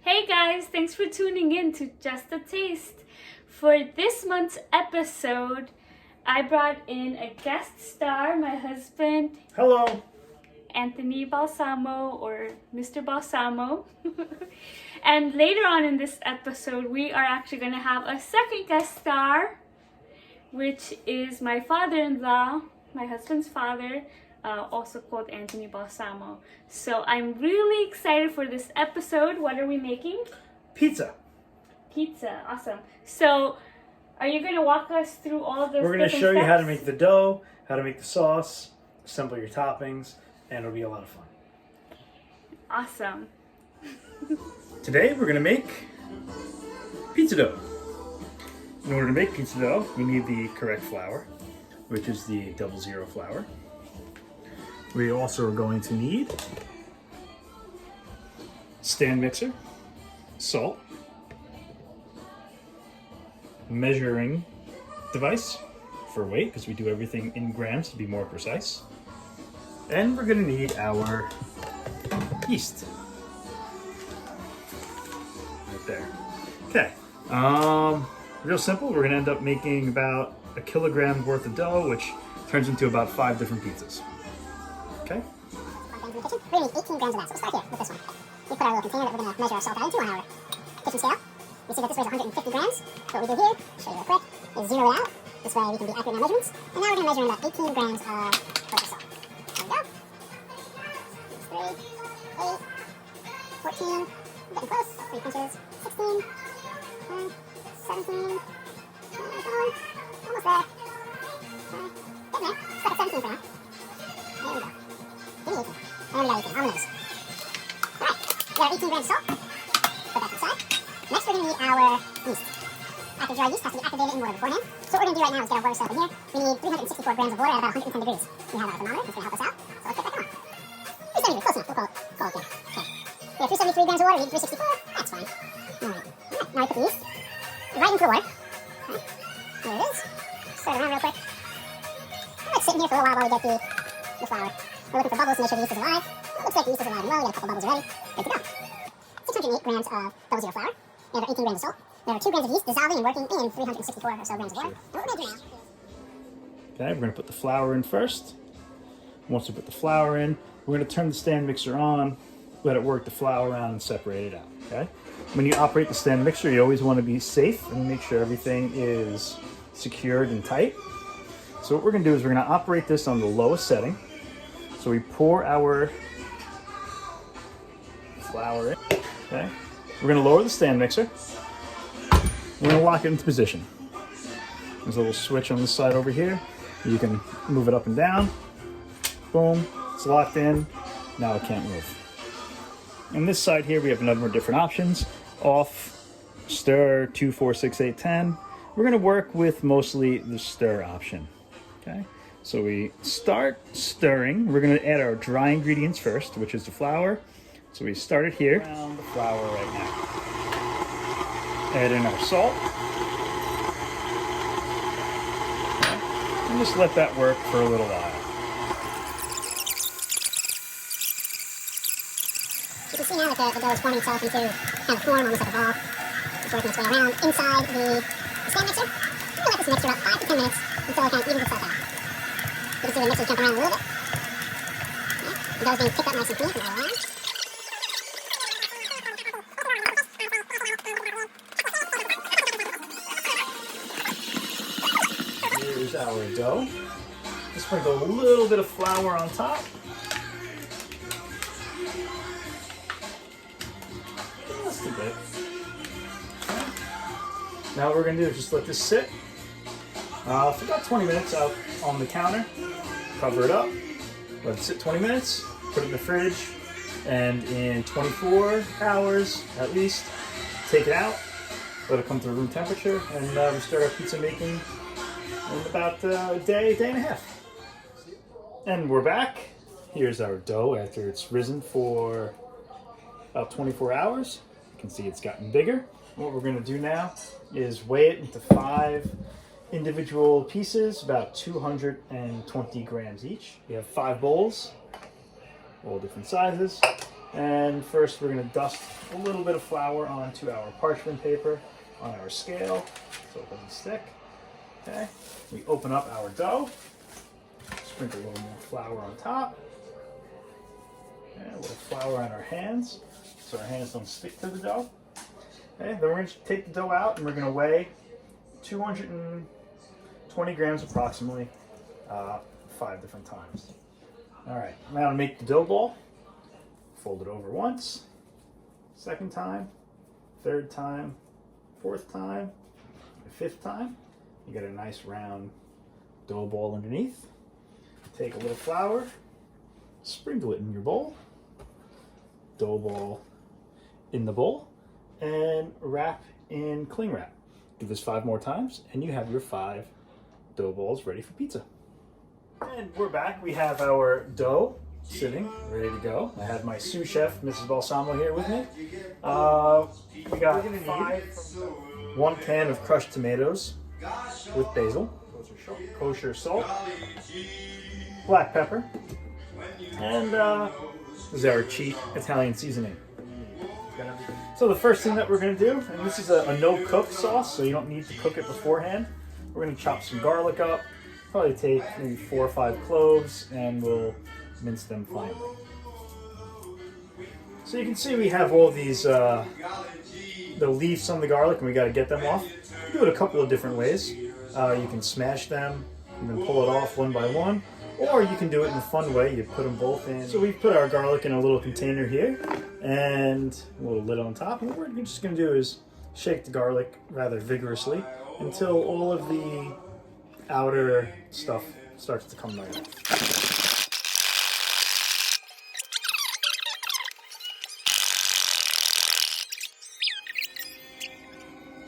Hey guys, thanks for tuning in to Just a Taste. For this month's episode, I brought in a guest star, my husband, Hello. Anthony Balsamo, or Mr. Balsamo. And later on in this episode, we are actually going to have a second guest star, which is my father-in-law, my husband's father, also called Anthony Balsamo. So I'm really excited for this episode. What are we making? Pizza. Pizza. Awesome. So are you going to walk us through all the We're going to show you how to make the dough, how to make the sauce, assemble your toppings, and it'll be a lot of fun. Awesome. Today we're going to make pizza dough. In order to make pizza dough, we need the correct flour, which is the 00 flour. We also are going to need stand mixer, salt, measuring device for weight, because we do everything in grams to be more precise. And we're going to need our yeast. Right there. Okay. Real simple. We're going to end up making about a kilogram worth of dough, which turns into about 5 different pizzas. Okay. We're going to need 18 grams of that, so we'll start here with this one. We put our little container that we're going to measure our salt out into on our kitchen scale. We see that this weighs 150 grams. So what we do here, show you real quick, is zero it out. This way we can be accurate in our measurements. And now we're going to measure in about 18 grams of kosher salt. There we go. 3, 8, 14, getting close, 3 pinches, 16, 17, almost there. Getting there, stuck at 17 for now. There we go. Give me 18. And we got 18 on the nose. Alright, we got 18 grams of salt. Put that to the side. Next, we're going to need our yeast. Active dry yeast has to be activated in water beforehand. So what we're going to do right now is get our water set up in here. We need 364 grams of water at about 110 degrees. We have our thermometer, it's going to help us out. So let's get that on. 373, close enough. We'll call it there. Okay. We have 373 grams of water, we need 364. That's fine. Alright. Now we put the yeast right into the water. Okay. There it is. Stir it around real quick. Let's sit in here for a little while we get the flour. We're looking for bubbles to make sure the yeast is alive. It looks like the yeast is alive and well. We got a couple bubbles already. Good to go. 608 grams of 00 flour. We have 18 grams of salt. There are 2 grams of yeast dissolving and working in 364 or so grams of water. And what we're going to do now. Okay, we're going to put the flour in first. Once we put the flour in, we're going to turn the stand mixer on, let it work the flour around and separate it out. Okay? When you operate the stand mixer, you always want to be safe and make sure everything is secured and tight. So what we're going to do is we're going to operate this on the lowest setting. So we pour our flour in. Okay? We're going to lower the stand mixer. We're going to lock it into position. There's a little switch on this side over here. You can move it up and down. Boom. It's locked in. Now it can't move. On this side here, we have a number of different options. Off, stir, 2, 4, 6, 8, 10. We're going to work with mostly the stir option. Okay? So we start stirring. We're going to add our dry ingredients first, which is the flour. So we start it here. Around the flour right now. Add in our salt. Okay. And just let that work for a little while. You can see now that the dough is forming itself into kind of form, almost like a ball. It's working its way around inside the stand mixer. We're going to let this mix for about 5 to 10 minutes until it kind of evens itself out. You can see the mixer jump around a little bit. Okay. The dough is being picked up nice and clean from all around. Here's our dough. Just sprinkle a little bit of flour on top. Just a bit. Okay. Now what we're going to do is just let this sit for about 20 minutes out on the counter. Cover it up. Let it sit 20 minutes. Put it in the fridge. And in 24 hours at least, take it out. Let it come to room temperature. And we start our pizza making in about a day and a half. And we're back. Here's our dough after it's risen for about 24 hours. You can see it's gotten bigger. What we're going to do now is weigh it into 5 individual pieces, about 220 grams each. We have 5 bowls, all different sizes. And first we're going to dust a little bit of flour onto our parchment paper on our scale so it doesn't stick. Okay, we open up our dough, sprinkle a little more flour on top, and a little flour on our hands so our hands don't stick to the dough. Okay, then we're going to take the dough out and we're going to weigh 220 grams approximately 5 different times. All right, now to make the dough ball, fold it over once, second time, third time, fourth time, the fifth time. You get a nice round dough ball underneath. Take a little flour, sprinkle it in your bowl, dough ball in the bowl, and wrap in cling wrap. Do this 5 more times, and you have your 5 dough balls ready for pizza. And we're back. We have our dough sitting, ready to go. I have my sous chef, Mrs. Balsamo, here with me. We got 1 can of crushed tomatoes with basil, kosher salt, black pepper, and this is our cheap Italian seasoning. So the first thing that we're going to do, and this is a no-cook sauce, so you don't need to cook it beforehand. We're going to chop some garlic up, probably take maybe 4 or 5 cloves, and we'll mince them finely. So you can see we have all these the leaves on the garlic, and we got to get them off. Do it a couple of different ways. You can smash them and then pull it off one by one, or you can do it in a fun way. You put them both in. So we've put our garlic in a little container here and a little lid on top. And what we're just going to do is shake the garlic rather vigorously until all of the outer stuff starts to come right off.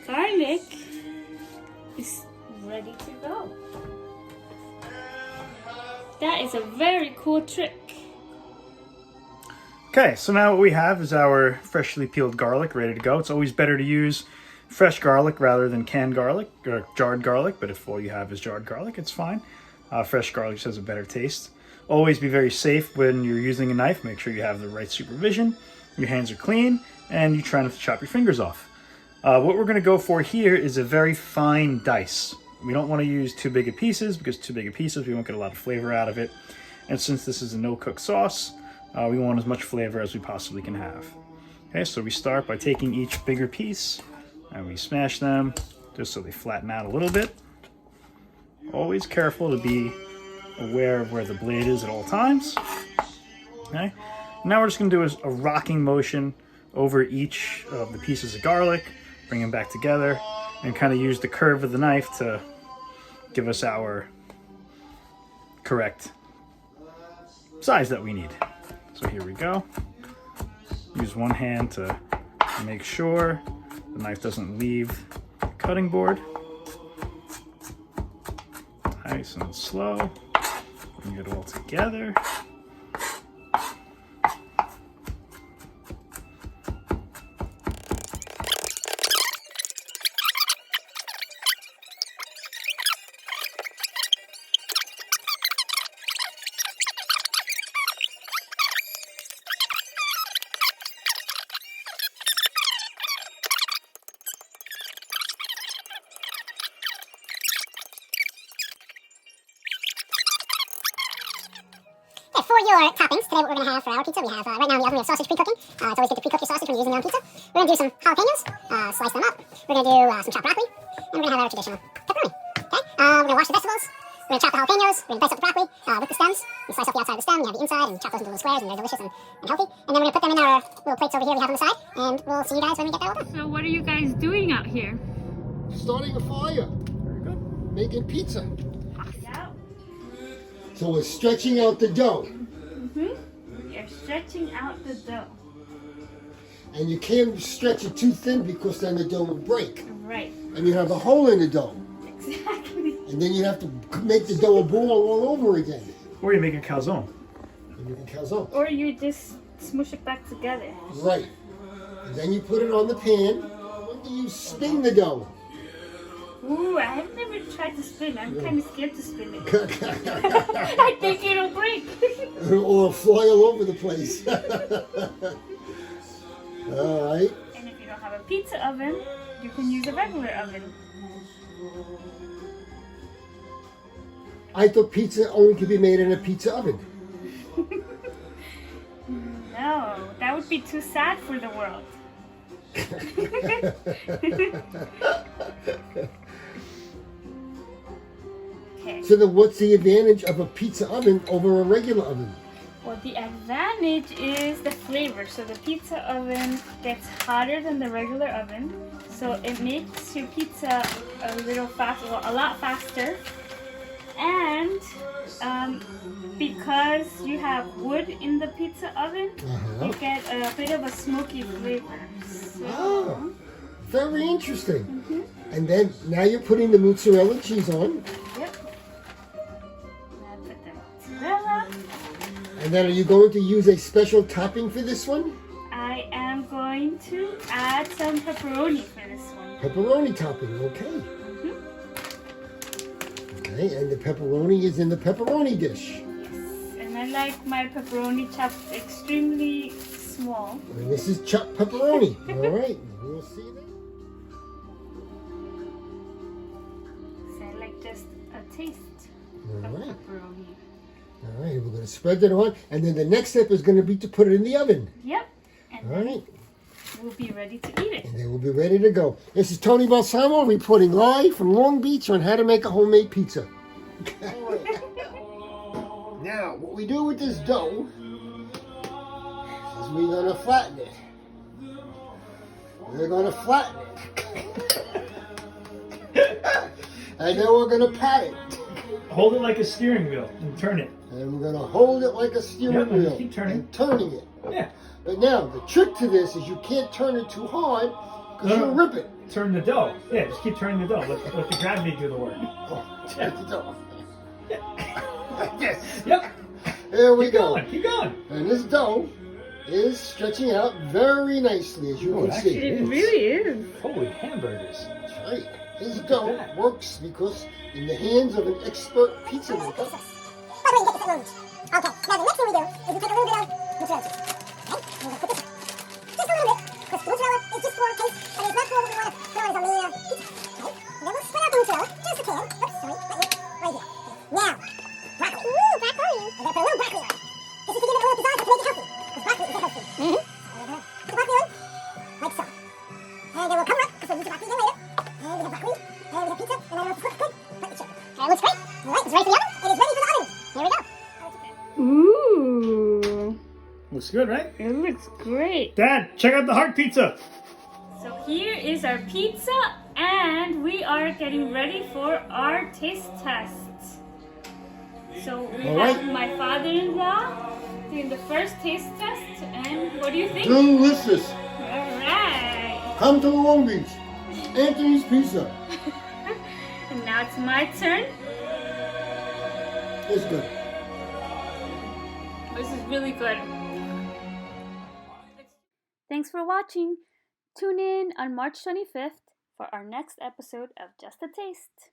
Garlic is ready to go. That is a very cool trick. Okay, so now what we have is our freshly peeled garlic ready to go. It's always better to use fresh garlic rather than canned garlic or jarred garlic, but if all you have is jarred garlic, it's fine. Fresh garlic just has a better taste. Always be very safe when you're using a knife. Make sure you have the right supervision, your hands are clean, and you try not to chop your fingers off. What we're going to go for here is a very fine dice. We don't want to use too big of pieces because too big of pieces, we won't get a lot of flavor out of it. And since this is a no-cook sauce, we want as much flavor as we possibly can have. Okay, so we start by taking each bigger piece and we smash them just so they flatten out a little bit. Always careful to be aware of where the blade is at all times. Okay, now we're just going to do a rocking motion over each of the pieces of garlic, bring them back together, and kind of use the curve of the knife to give us our correct size that we need. So here we go. Use one hand to make sure the knife doesn't leave the cutting board. Nice and slow. Bring it all together. For your toppings, today what we're going to have for our pizza, we have, right now in the oven we have sausage pre-cooking. It's always good to pre-cook your sausage when you're using it on pizza. We're going to do some jalapenos, slice them up. We're going to do some chopped broccoli, and we're going to have our traditional pepperoni. Okay, we're going to wash the vegetables. We're going to chop the jalapenos. We're going to dice up the broccoli with the stems. We slice off the outside of the stem, we have the inside, and chop those into little squares, and they're delicious and healthy. And then we're going to put them in our little plates over here we have on the side, and we'll see you guys when we get that all done. So what are you guys doing out here? Starting a fire. Very good. Making pizza. Yeah. So we're stretching out the dough. You're stretching out the dough. And you can't stretch it too thin because then the dough will break. Right. And you have a hole in the dough. Exactly. And then you have to make the dough a ball all over again. Or you make a calzone. And you can calzone. Or you just smush it back together. Right. And then you put it on the pan. When do you spin the dough? Ooh, I've never tried to spin. I'm kind of scared to spin it. I think it'll break. Or fly all over the place. All right. And if you don't have a pizza oven, you can use a regular oven. I thought pizza only could be made in a pizza oven. No, that would be too sad for the world. Okay. So then what's the advantage of a pizza oven over a regular oven? Well, the advantage is the flavor. So the pizza oven gets hotter than the regular oven, so it makes your pizza a little faster, well, a lot faster. And because you have wood in the pizza oven, you get a bit of a smoky flavor. So, Oh, very interesting. And then now you're putting the mozzarella cheese on. yep. Now put the mozzarella. And then are you going to use a special topping for this one? I am going to add some pepperoni for this one. Pepperoni topping, okay. Okay, and the pepperoni is in the pepperoni dish. And I like my pepperoni chopped extremely small. And this is chopped pepperoni. All right, we'll see that. So I like just a taste All of right. pepperoni. All right, we're going to spread that on. And then the next step is going to be to put it in the oven. Yep. And All then right. we'll be ready to eat it. And then we'll be ready to go. This is Tony Balsamo reporting live from Long Beach on how to make a homemade pizza. Now, what we do with this dough is we're going to flatten it. We're going to flatten it. And then we're going to pat it. Hold it like a steering wheel and turn it. And we're going to hold it like a steering Yep, and wheel. keep turning. And turning it. Yeah. But now, the trick to this is you can't turn it too hard because No. you'll rip it. Turn the dough. Yeah, just keep turning the dough. Let the gravity do the work. Oh, turn the dough. Like this. Yep. There we Keep go. going. Keep going. And this dough is stretching out very nicely, as you Oh, can actually see. it is. is. Holy hamburgers. That's right. This Look at dough that. works because in the hands of an expert pizza maker. By the way, you get this at Long Beach. Okay, now the next thing we do is we take a little bit of mozzarella cheese. Okay, and we're going to put this on. Just a little bit, because mozzarella is just for taste, but it's not for what we want to put on as a main pizza. Okay, and then we'll spread out the mozzarella, just a can. Oops, sorry, right here, right here. Now, broccoli. Ooh, broccoli. We're going to put a little broccoli on. This is to give it a little pizzazz to make it healthy, because broccoli is a healthy. So we're going to put the broccoli on, like so. And then we'll cover up, because we'll use the broccoli again later. And we have broccoli, and we have pizza, and then we'll cook good. Let me check. It looks great. All right, it's ready for the oven. It is ready for the oven. Here we go. Ooh, Looks good, right? it looks great. Dad, check out the heart pizza. So here is our pizza, and we are getting ready for our taste test. So we All have right. my father-in-law doing the first taste test, and what do you think? Delicious. All right. Come to Long Beach. Anthony's Pizza. And now it's my turn. It's good. This is really good. Thanks for watching. Tune in on March 25th for our next episode of Just a Taste.